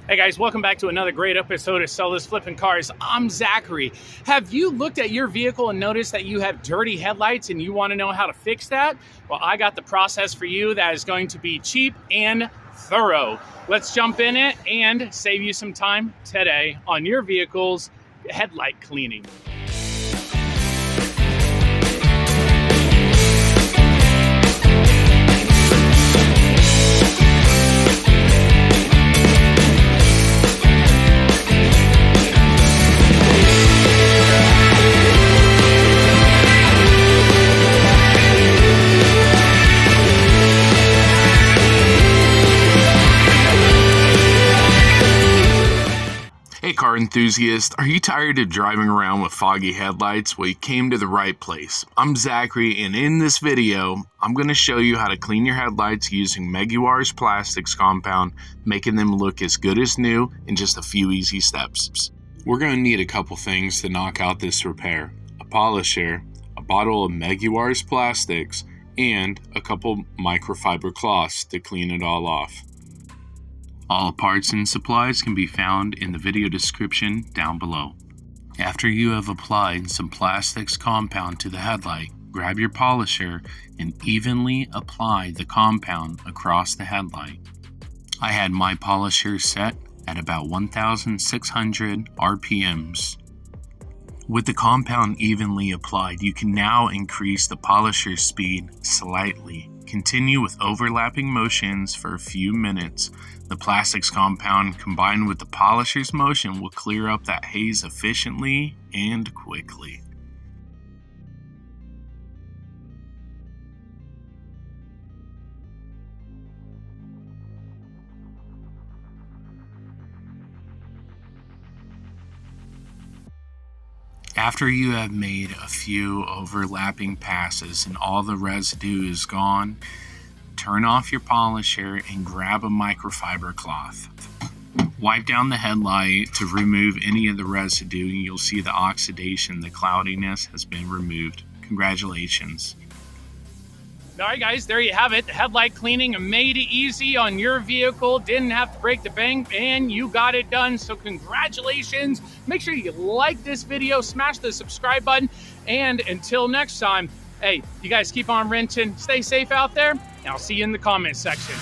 Hey guys, welcome back to another great episode of Sellers Flipping Cars. I'm Zachary. Have you looked at your vehicle and noticed that you have dirty headlights and you want to know how to fix that? Well, I got the process for you that is going to be cheap and thorough. Let's jump in it and save you some time today on your vehicle's headlight cleaning. Hey car enthusiast, are you tired of driving around with foggy headlights? Well, you came to the right place. I'm Zachary, and in this video, I'm going to show you how to clean your headlights using Meguiar's PlastX compound, making them look as good as new in just a few easy steps. We're going to need a couple things to knock out this repair: a polisher, a bottle of Meguiar's PlastX, and a couple microfiber cloths to clean it all off. All parts and supplies can be found in the video description down below. After you have applied some PlastX compound to the headlight, grab your polisher and evenly apply the compound across the headlight. I had my polisher set at about 1,600 RPMs. With the compound evenly applied, you can now increase the polisher's speed slightly. Continue with overlapping motions for a few minutes. The PlastX compound combined with the polisher's motion will clear up that haze efficiently and quickly. After you have made a few overlapping passes and all the residue is gone, turn off your polisher and grab a microfiber cloth. Wipe down the headlight to remove any of the residue, and you'll see the oxidation, the cloudiness has been removed. Congratulations. All right, guys, there you have it. The headlight cleaning made it easy on your vehicle. Didn't have to break the bank, and you got it done. So congratulations. Make sure you like this video, smash the subscribe button, and until next time, hey, you guys keep on renting. Stay safe out there, and I'll see you in the comments section.